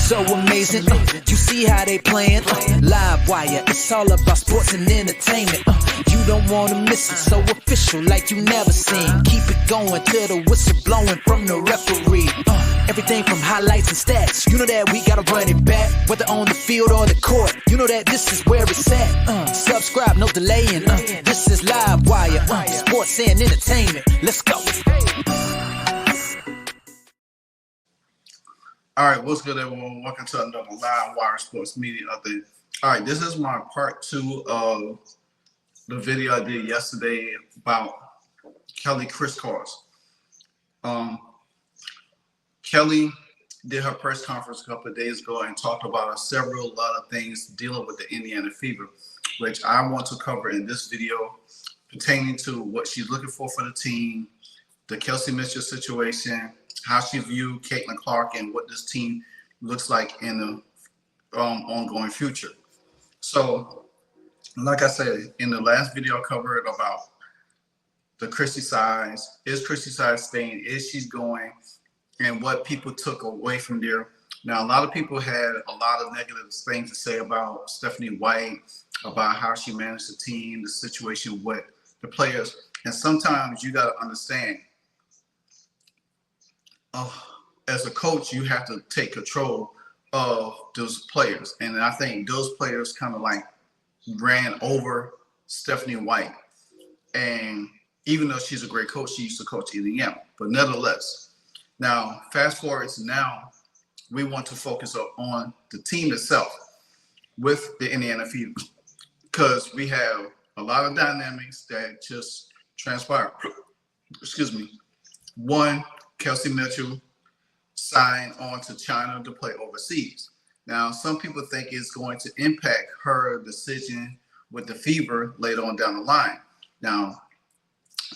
so amazing. You see how they playing? LiveWire, it's all about sports and entertainment. You don't wanna miss it, so official like you never seen. Keep it going till the whistle blowing from the referee. Everything from highlights and stats, you know that we gotta run it back. Whether on the field or the court, you know that this is where it's at. Subscribe, no delaying. This is LiveWire, sports and entertainment. Let's go. All right, what's good, everyone? Welcome to another LiveWire Sports Media update. All right, this is my part 2 of the video I did yesterday about Kelly Krauskopf. Kelly did her press conference a couple of days ago and talked about a lot of things dealing with the Indiana Fever, which I want to cover in this video pertaining to what she's looking for the team, the Kelsey Mitchell situation, how she viewed Caitlin Clark, and what this team looks like in the ongoing future. So, like I said, in the last video I covered about the Chrissy side. Is Chrissy side staying? Is she going? And what people took away from there. Now, a lot of people had a lot of negative things to say about Stephanie White, about how she managed the team, the situation with the players. And sometimes you got to understand, as a coach, you have to take control of those players. And I think those players kind of like ran over Stephanie White. And even though she's a great coach, she used to coach Indiana. But nevertheless, now, fast forward to now, we want to focus on the team itself with the Indiana Fever, because we have a lot of dynamics that just transpired. Excuse me. One, Kelsey Mitchell signed on to China to play overseas. Now, some people think it's going to impact her decision with the Fever later on down the line. Now,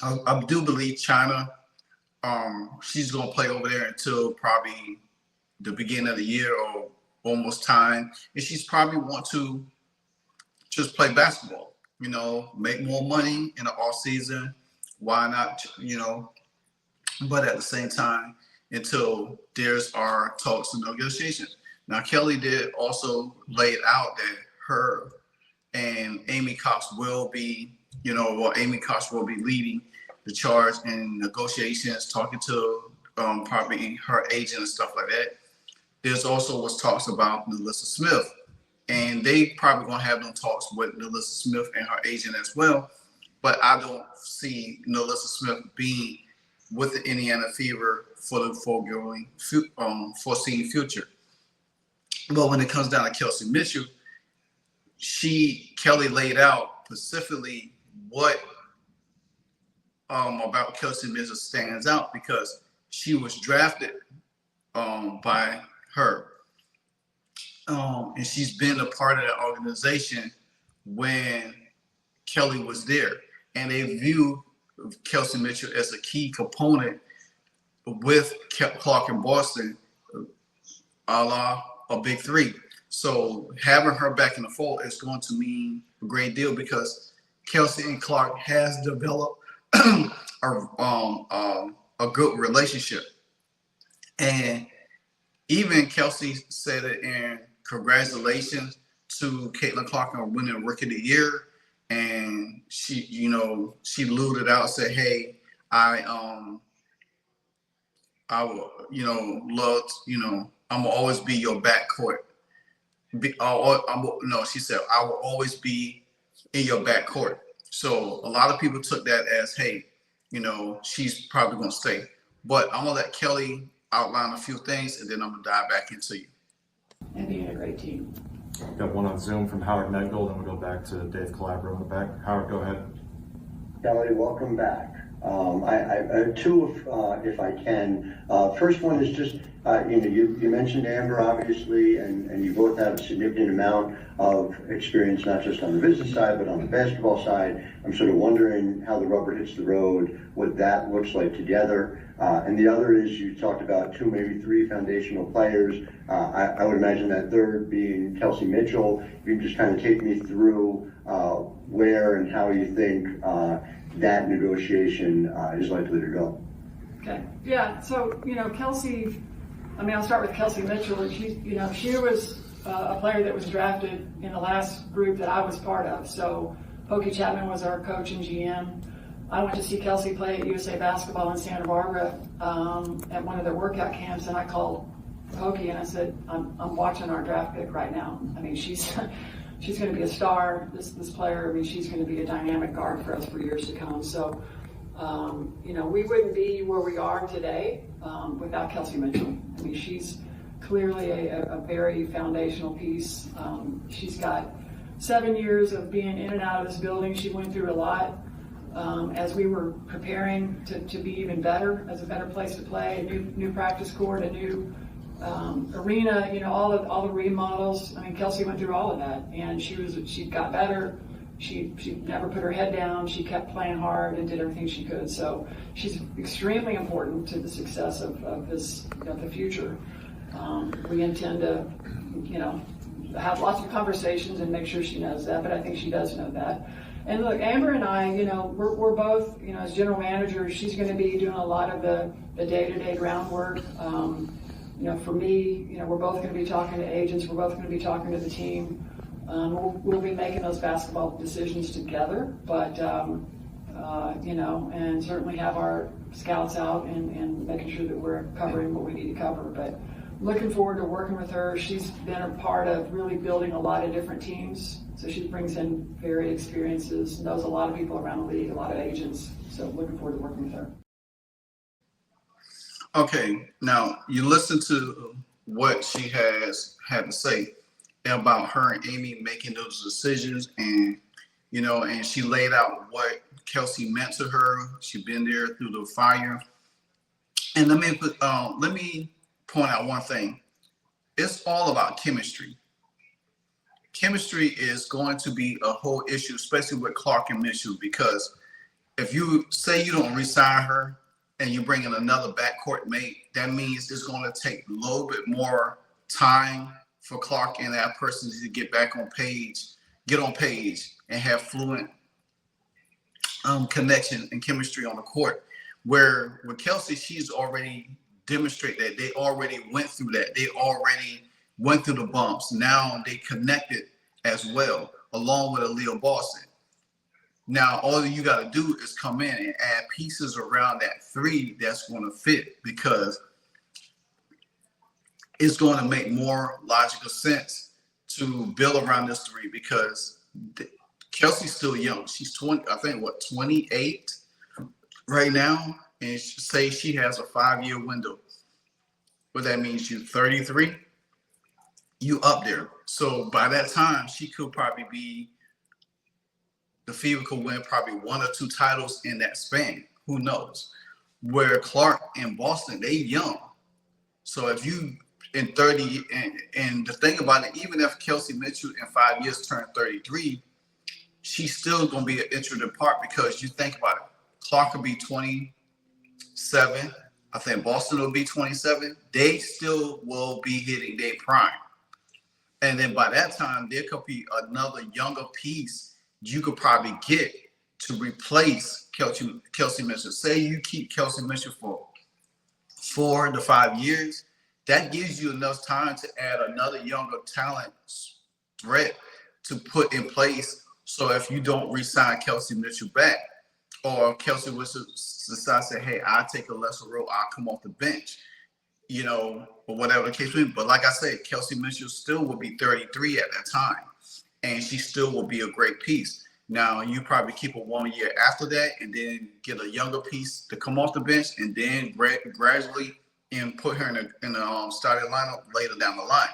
I do believe China, she's going to play over there until probably the beginning of the year or almost time. And she's probably want to just play basketball, you know, make more money in the off season. Why not, you know, but at the same time, until there's our talks and negotiations. Now, Kelly did also lay it out that her and Amy Cox will be, you know, well, Amy Cox will be leading the charge in negotiations, talking to probably her agent and stuff like that. There's also was talks about Nalissa Smith, and they probably gonna have them talks with Nalissa Smith and her agent as well. But I don't see Nalissa Smith being with the Indiana Fever for the foreseen future. But when it comes down to Kelsey Mitchell, Kelly laid out specifically what about Kelsey Mitchell stands out, because she was drafted by her. And she's been a part of that organization when Kelly was there. And they view Kelsey Mitchell as a key component with Clark and Boston, a la a big three. So having her back in the fold is going to mean a great deal, because Kelsey and Clark has developed a good relationship. And even Kelsey said it in congratulations to Caitlin Clark on winning Rookie of the Year. And she, you know, she alluded out, said, hey, I will, you know, love, you know, I'm gonna always be your backcourt. She said, I will always be in your backcourt. So a lot of people took that as, hey, you know, she's probably going to stay. But I'm going to let Kelly outline a few things, and then I'm going to dive back into you. And being a great team. Got one on Zoom from Howard Megdal, then we'll go back to Dave Calabro in the back. Howard, go ahead. Kelly, welcome back. I have two, if I can. First one is just, you mentioned Amber, obviously, and you both have a significant amount of experience, not just on the business side, but on the basketball side. I'm sort of wondering how the rubber hits the road, what that looks like together. And the other is, you talked about 2, maybe 3 foundational players. I would imagine that third being Kelsey Mitchell. You can just kind of take me through where and how you think that negotiation is likely to go. Okay. Yeah. So, Kelsey I mean, I'll start with Kelsey Mitchell. And she was a player that was drafted in the last group that I was part of. So Pokey Chapman was our coach and GM. I went to see Kelsey play at USA Basketball in Santa Barbara at one of their workout camps, and I called Pokey and I said, I'm watching our draft pick right now. I mean, she's going to be a star, this player. I mean, she's going to be a dynamic guard for us for years to come. So, we wouldn't be where we are today without Kelsey Mitchell. I mean, she's clearly a very foundational piece. She's got 7 years of being in and out of this building. She went through a lot as we were preparing to be even better, as a better place to play, a new practice court, a new arena, all the remodels. I mean, Kelsey went through all of that, and she got better. She never put her head down. She kept playing hard and did everything she could. So she's extremely important to the success of the future. We intend to, have lots of conversations and make sure she knows that, but I think she does know that. And look, Amber and I, we're both, as general managers, she's going to be doing a lot of the day-to-day groundwork. For me, we're both going to be talking to agents. We're both going to be talking to the team. We'll be making those basketball decisions together, but, and certainly have our scouts out and making sure that we're covering what we need to cover. But looking forward to working with her. She's been a part of really building a lot of different teams. So she brings in varied experiences, knows a lot of people around the league, a lot of agents. So looking forward to working with her. Okay, now you listen to what she has had to say about her and Amy making those decisions, and and she laid out what Kelsey meant to her. She's been there through the fire. And let me point out one thing. It's all about chemistry. Chemistry is going to be a whole issue, especially with Clark and Mitchell, because if you say you don't re-sign her and you bring in another backcourt mate, that means it's going to take a little bit more time for Clark and that person to get on page and have fluent connection and chemistry on the court. Where with Kelsey, she's already demonstrated that they already went through that. They already went through the bumps. Now they connected as well, along with Aliyah Boston. Now, all you got to do is come in and add pieces around that three that's going to fit, because it's going to make more logical sense to build around this three, because Kelsey's still young. She's 28 right now, and say she has a 5-year window. What that means, you 33, you up there. So by that time, she could probably be, the Fever could win probably 1 or 2 titles in that span. Who knows? Where Clark and Boston, they young. So if you in 30, and the thing about it, even if Kelsey Mitchell in 5 years turned 33, she's still going to be an integral part, because you think about it. Clark will be 27. I think Boston will be 27. They still will be hitting their prime. And then by that time, there could be another younger piece you could probably get to replace Kelsey Mitchell. Say you keep Kelsey Mitchell for 4 to 5 years. That gives you enough time to add another younger talent threat to put in place. So if you don't re-sign Kelsey Mitchell back, or Kelsey Mitchell decides to say, hey, I'll take a lesser role, I'll come off the bench, or whatever the case may be. But like I said, Kelsey Mitchell still will be 33 at that time, and she still will be a great piece. Now, you probably keep her 1 year after that, and then get a younger piece to come off the bench, and then gradually and put her in the starting lineup later down the line.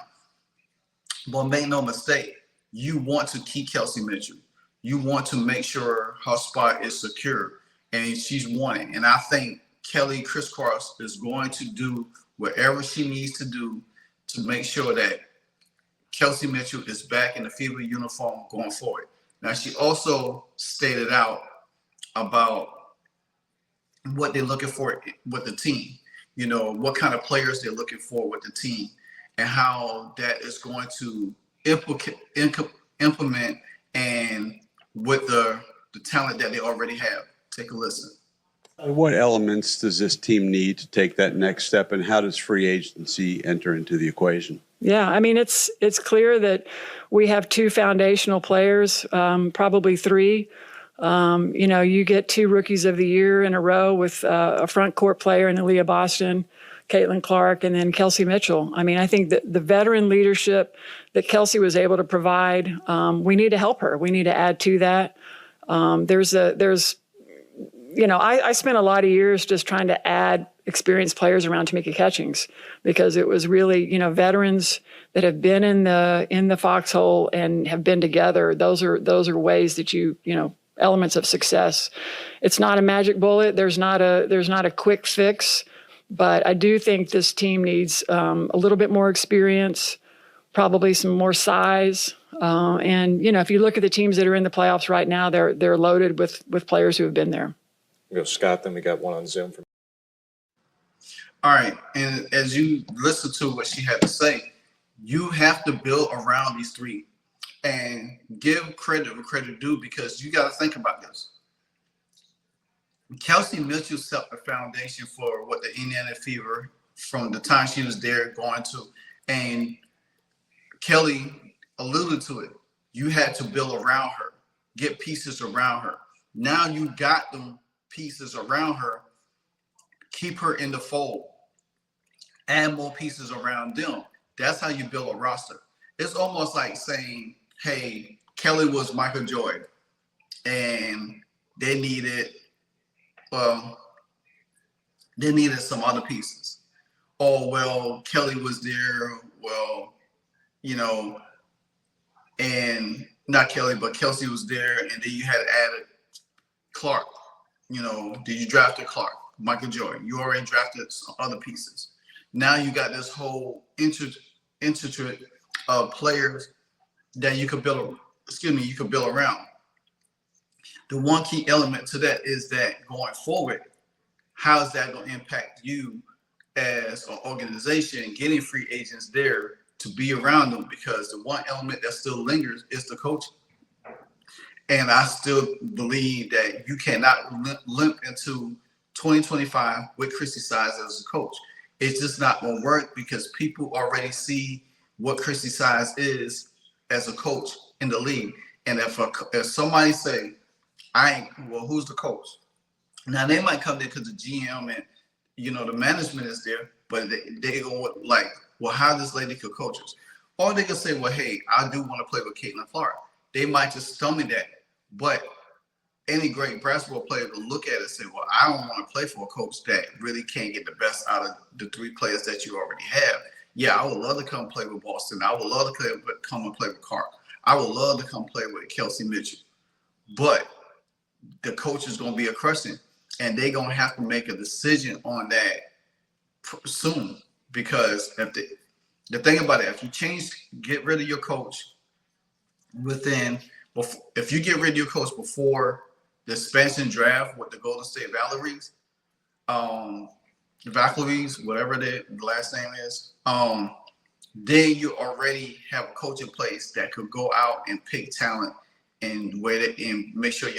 But make no mistake, you want to keep Kelsey Mitchell. You want to make sure her spot is secure, and she's won it. And I think Kelly Krauskopf is going to do whatever she needs to do to make sure that Kelsey Mitchell is back in the Fever uniform going forward. Now, she also stated out about what they're looking for with the team. What kind of players they're looking for with the team, and how that is going to implement and with the talent that they already have. Take a listen. What elements does this team need to take that next step, and how does free agency enter into the equation? Yeah, I mean, it's clear that we have two foundational players, probably three. You get two rookies of the year in a row with a front court player in Aliyah Boston, Caitlin Clark, and then Kelsey Mitchell. I mean, I think that the veteran leadership that Kelsey was able to provide, we need to help her. We need to add to that. I spent a lot of years just trying to add experienced players around Tamika Catchings because it was really, veterans that have been in the foxhole and have been together. Those are ways that elements of success. It's not a magic bullet. There's not a quick fix, but I do think this team needs a little bit more experience, probably some more size. If you look at the teams that are in the playoffs right now, they're loaded with players who have been there. We go Scott, then we got one on Zoom. All right. And as you listen to what she had to say, you have to build around these three and give credit where credit due, because you got to think about this. Kelsey Mitchell set the foundation for what the Indiana Fever, from the time she was there going to, and Kelly alluded to it. You had to build around her, get pieces around her. Now you got them pieces around her, keep her in the fold, add more pieces around them. That's how you build a roster. It's almost like saying, hey, Kelly was Michael Jordan and they needed some other pieces. Oh, well, Kelly was there, and not Kelly, but Kelsey was there, and then you had added Clark. Did you draft Clark? Michael Jordan. You already drafted some other pieces. Now you got this whole intricate of players that you could build around. The one key element to that is that going forward, how is that going to impact you as an organization, getting free agents there to be around them? Because the one element that still lingers is the coaching. And I still believe that you cannot limp into 2025 with Chrissy Size as a coach. It's just not going to work because people already see what Chrissy Size is as a coach in the league. And if somebody say, who's the coach? Now they might come there because the GM and the management is there, but they go like, well, how this lady could coach us? Or they can say, well, hey, I do want to play with Caitlin Clark. They might just stomach that. But any great basketball player will look at it and say, well, I don't want to play for a coach that really can't get the best out of the three players that you already have. Yeah, I would love to come play with Boston. I would love to come and play with Clark. I would love to come play with Kelsey Mitchell. But the coach is going to be a crushing, and they're going to have to make a decision on that soon. Because the thing about it, if you get rid of your coach if you get rid of your coach before the expansion draft with the Golden State Valkyries, whatever the last name is, then you already have a coach in place that could go out and pick talent and make sure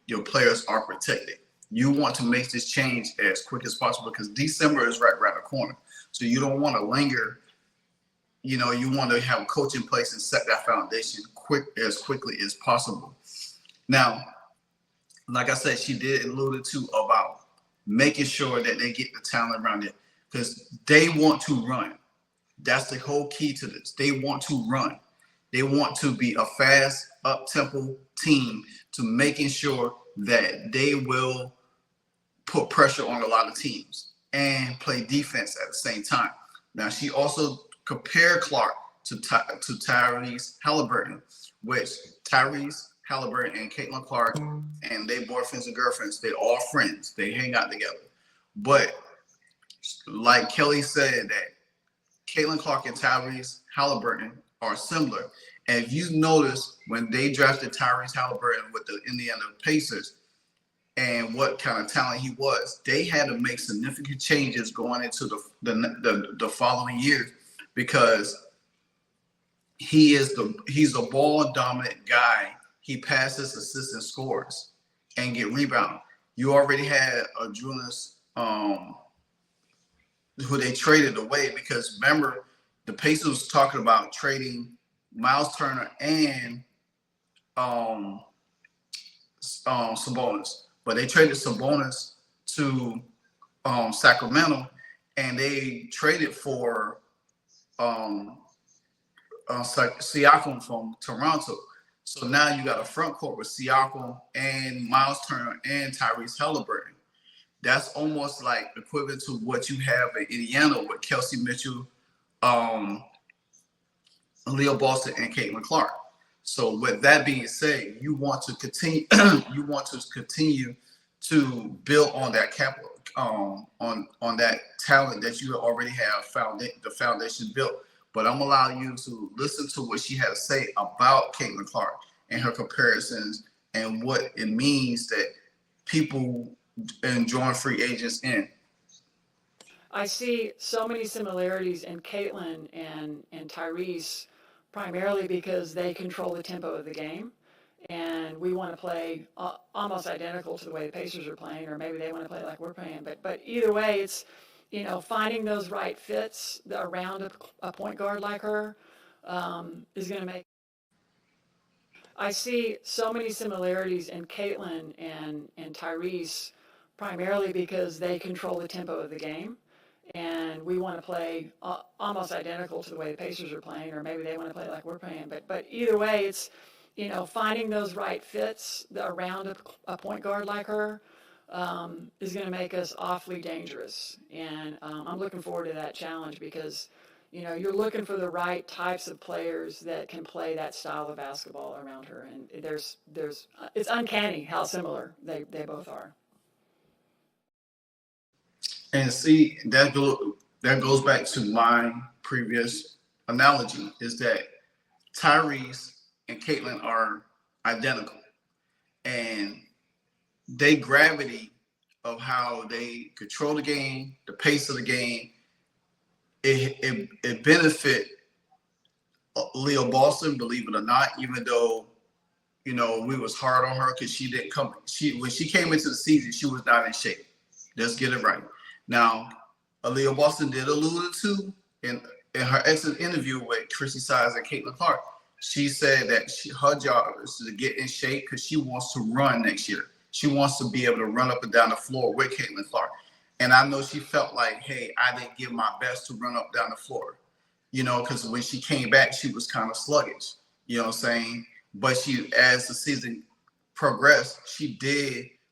your players are protected. You want to make this change as quick as possible because December is right around the corner. So you don't want to linger. You want to have a coach in place and set that foundation as quickly as possible. Now, like I said, she did allude to about making sure that they get the talent around it because they want to run. That's the whole key to this. They want to run. They want to be a fast, up-tempo team to making sure that they will put pressure on a lot of teams and play defense at the same time. Now, she also compared Clark to Tyrese Haliburton, which Tyrese Haliburton and Caitlin Clark and they boyfriends and girlfriends, they're all friends. They hang out together. But like Kelly said, that Caitlin Clark and Tyrese Haliburton are similar. And if you notice when they drafted Tyrese Haliburton with the Indiana Pacers and what kind of talent he was, they had to make significant changes going into the following years because he's a ball dominant guy. He passes, assists, and scores and get rebound. You already had a Junis, who they traded away, because remember the Pacers was talking about trading Miles Turner and Sabonis, but they traded Sabonis to Sacramento, and they traded for Siakam from Toronto. So now you got a front court with Siakam and Miles Turner and Tyrese Haliburton. That's almost like equivalent to what you have in Indiana with Kelsey Mitchell, Aliyah Boston, and Caitlin Clark. So with that being said, you want to continue. You want to continue to build on that capital, on that talent that you already have the foundation built. But I'm allowing you to listen to what she had to say about Caitlin Clark and her comparisons and what it means that people enjoying free agents in. I see so many similarities in Caitlin and Tyrese, primarily because they control the tempo of the game. And we want to play almost identical to the way the Pacers are playing, or maybe they want to play like we're playing. But either way, it's, finding those right fits around a point guard like her is going to make. I see so many similarities in Caitlin and Tyrese, primarily because they control the tempo of the game. And we want to play almost identical to the way the Pacers are playing, or maybe they want to play like we're playing. But either way, it's, finding those right fits around a point guard like her is going to make us awfully dangerous. And I'm looking forward to that challenge, because, you're looking for the right types of players that can play that style of basketball around her. And it's uncanny how similar they both are. And see, that goes back to my previous analogy, is that Tyrese and Caitlin are identical, and they gravity of how they control the game, the pace of the game, it benefit Aliyah Boston, believe it or not, even though, we was hard on her because she didn't come. When she came into the season, she was not in shape. Let's get it right. Now, Aliyah Boston did allude to in her exit interview with Chrissy Size and Caitlin Clark. She said that her job is to get in shape because she wants to run next year. She wants to be able to run up and down the floor with Caitlin Clark. And I know she felt like, hey, I didn't give my best to run up down the floor, because when she came back, she was kind of sluggish, you know what I'm saying? But as the season progressed, she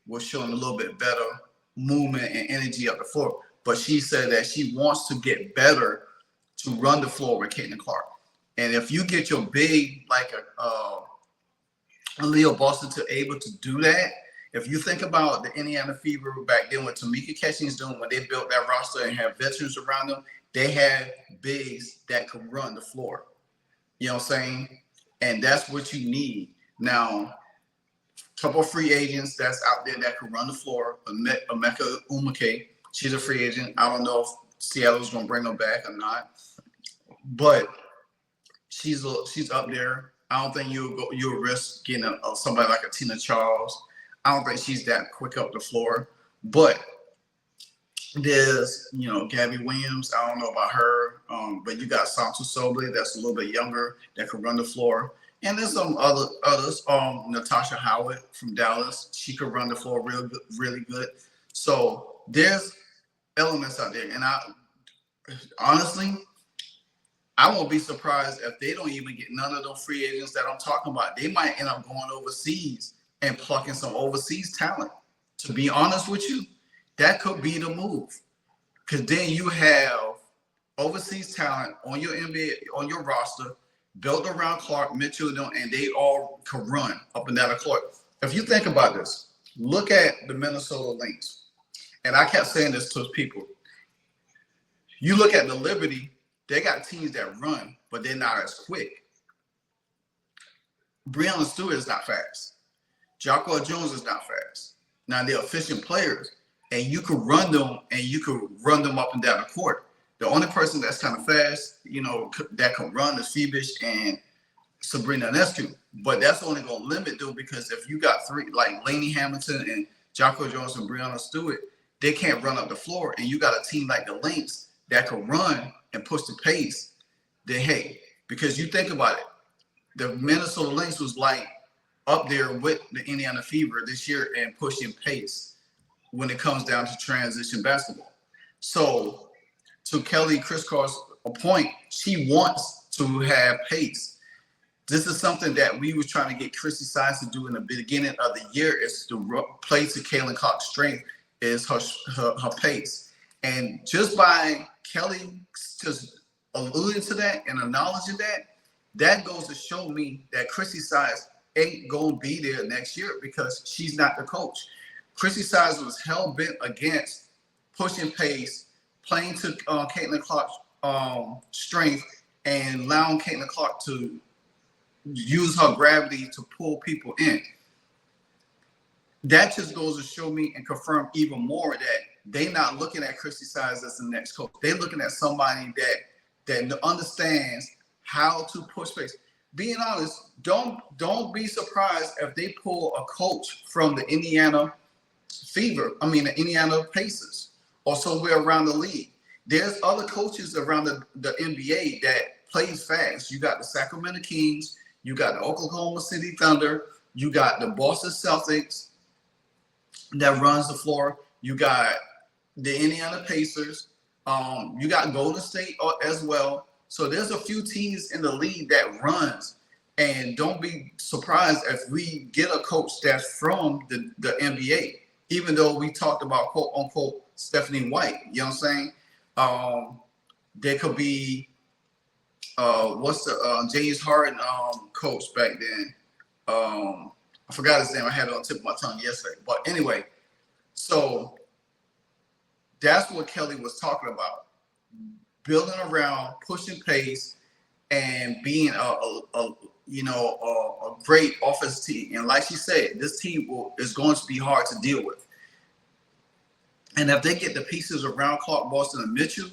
was showing a little bit better movement and energy up the floor. But she said that she wants to get better to run the floor with Caitlin Clark. And if you get your big, like Aliyah Boston, to able to do that, if you think about the Indiana Fever back then, what Tamika Catchings doing when they built that roster and have veterans around them, they had bigs that could run the floor. You know what I'm saying? And that's what you need. Now, a couple of free agents that's out there that can run the floor. Emeka Umake, she's a free agent. I don't know if Seattle's going to bring her back or not, but she's up there. I don't think you'll risk getting somebody like a Tina Charles. I don't think she's that quick up the floor. But there's, Gabby Williams. I don't know about her, but you got Santu Soble that's a little bit younger that can run the floor. And there's some others. Natasha Howard from Dallas. She could run the floor really good. So there's elements out there. And honestly, I won't be surprised if they don't even get none of those free agents that I'm talking about. They might end up going overseas and plucking some overseas talent. To be honest with you, that could be the move. Because then you have overseas talent on your NBA, on your roster, built around Clark, Mitchell, and they all can run up and down the court. If you think about this, look at the Minnesota Lynx. And I kept saying this to people. You look at the Liberty, they got teams that run, but they're not as quick. Breonna Stewart is not fast. Jacquard Jones is not fast. Now, they're efficient players, and you could run them, and you could run them up and down the court. The only person that's kind of fast, that can run is Phoebus and Sabrina Ionescu. But that's only going to limit them, because if you got three, like Lainey Hamilton and Jocko Jones and Breonna Stewart, they can't run up the floor. And you got a team like the Lynx that can run and push the pace. Then, hey, because you think about it, the Minnesota Lynx was like up there with the Indiana Fever this year and pushing pace when it comes down to transition basketball. So to Kelly Krauskopf's point, she wants to have pace. This is something that we were trying to get Chrissy Sides to do in the beginning of the year, is to play to Caitlin Clark's strength is her pace. And just by Kelly just alluding to that and acknowledging that, that goes to show me that Chrissy Sides ain't going to be there next year because she's not the coach. Chrissy Sides was hell-bent against pushing pace, playing to Caitlin Clark's strength, and allowing Caitlin Clark to use her gravity to pull people in. That just goes to show me and confirm even more that they're not looking at Chrissy Sides as the next coach. They're looking at somebody that understands how to push pace. Being honest, don't be surprised if they pull a coach from the Indiana Pacers or somewhere around the league. There's other coaches around the NBA that plays fast. You got the Sacramento Kings, you got the Oklahoma City Thunder, you got the Boston Celtics that runs the floor, you got the Indiana Pacers, you got Golden State as well. So there's a few teams in the league that runs, and don't be surprised if we get a coach that's from the NBA, even though we talked about quote unquote Stephanie White, you know what I'm saying? There could be what's the James Harden coach back then? I forgot his name. I had it on the tip of my tongue yesterday. But anyway, so that's what Kelly was talking about. Building around, pushing pace, and being a great offensive team. And like she said, this team is going to be hard to deal with. And if they get the pieces around Clark, Boston, and Mitchell,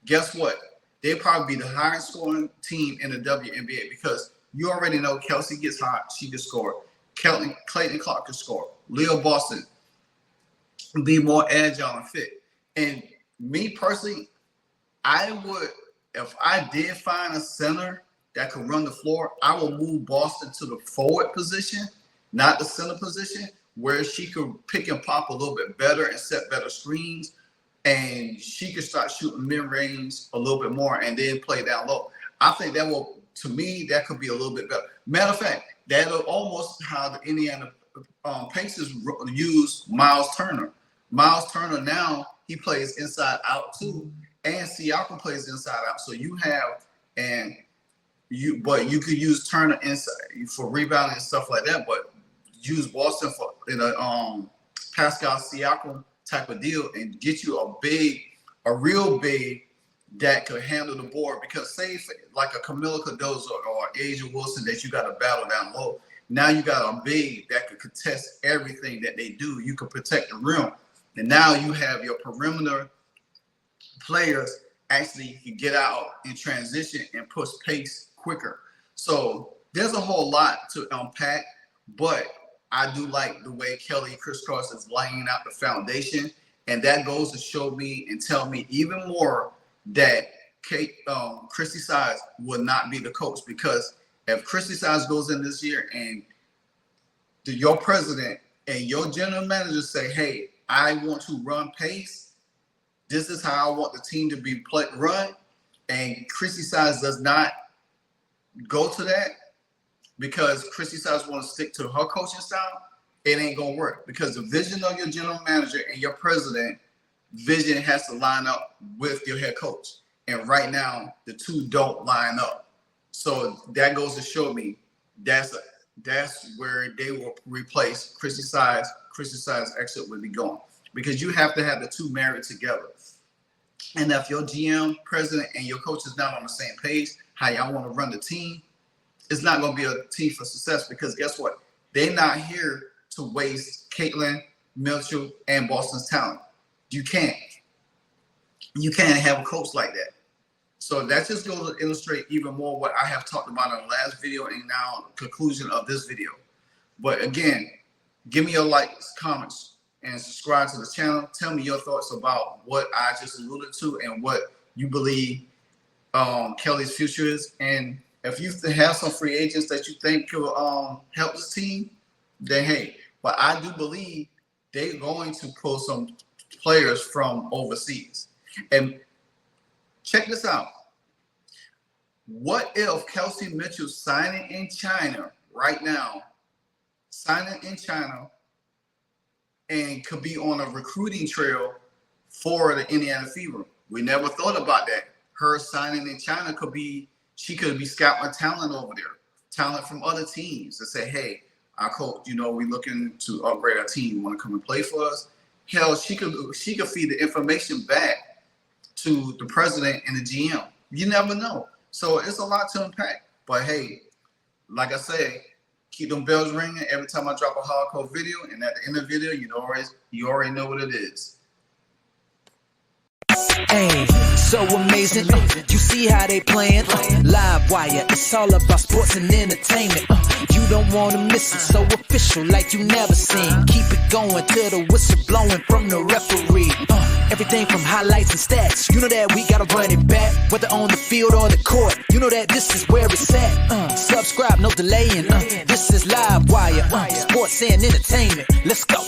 guess what? They'll probably be the highest scoring team in the WNBA because you already know Kelsey gets hot, she can score. Clayton Clark can score. Aliyah Boston be more agile and fit. And me personally, I would, if I did find a center that could run the floor, I would move Boston to the forward position, not the center position, where she could pick and pop a little bit better and set better screens, and she could start shooting mid-range a little bit more and then play down low. I think that will, to me, that could be a little bit better. Matter of fact, that'll almost how the Indiana Pacers use Miles Turner. Miles Turner now, he plays inside out too, and Siakam plays inside out. So you have, but you could use Turner inside for rebounding and stuff like that, but use Boston for in a Pascal Siakam type of deal and get you a real big that could handle the board. Because say like a Camila Cardozo or Asia Wilson that you got to battle down low, now you got a big that could contest everything that they do. You could protect the rim, and now you have your perimeter players actually can get out in transition and push pace quicker. So there's a whole lot to unpack, but I do like the way Kelly Krauskopf is laying out the foundation, and that goes to show me and tell me even more that Chrissy Sides will not be the coach. Because if Chrissy Sides goes in this year and your president and your general manager say, hey, I want to run pace, this is how I want the team to be run, and Chrissy Sides does not go to that, because Chrissy Sides want to stick to her coaching style, it ain't going to work. Because the vision of your general manager and your president vision has to line up with your head coach. And right now, the two don't line up. So that goes to show me that's where they will replace Chrissy Sides. Chrissy Sides' exit will be gone. Because you have to have the two married together. And if your GM, president, and your coach is not on the same page, how y'all want to run the team, it's not going to be a team for success. Because guess what? They're not here to waste Caitlin, Mitchell, and Boston's talent. You can't have a coach like that. So that just goes to illustrate even more what I have talked about in the last video and now conclusion of this video. But again, Give me your likes, comments, and subscribe to the channel. Tell me your thoughts about what I just alluded to and what you believe Kelly's future is. And if you have some free agents that you think could help this team, then hey. But I do believe they're going to pull some players from overseas. And check this out. What if Kelsey Mitchell signing in China right now, and could be on a recruiting trail for the Indiana Fever? We never thought about that. Her signing in China she could be scouting talent over there, talent from other teams that say, hey, our coach, we're looking to upgrade our team. You want to come and play for us? Hell, she could feed the information back to the president and the GM. You never know. So it's a lot to unpack. But hey, like I said, keep them bells ringing every time I drop a hardcore video. And at the end of the video, you already know what it is. Hey, so amazing. You see how they playing? LiveWire, it's all about sports and entertainment. You don't want to miss it, so official like you never seen. Keep it going till the whistle blowing from the referee. Everything from highlights and stats. You know that we gotta run it back, whether on the field or the court. You know that this is where it's at. Subscribe, no delaying. This is LiveWire, sports and entertainment. Let's go.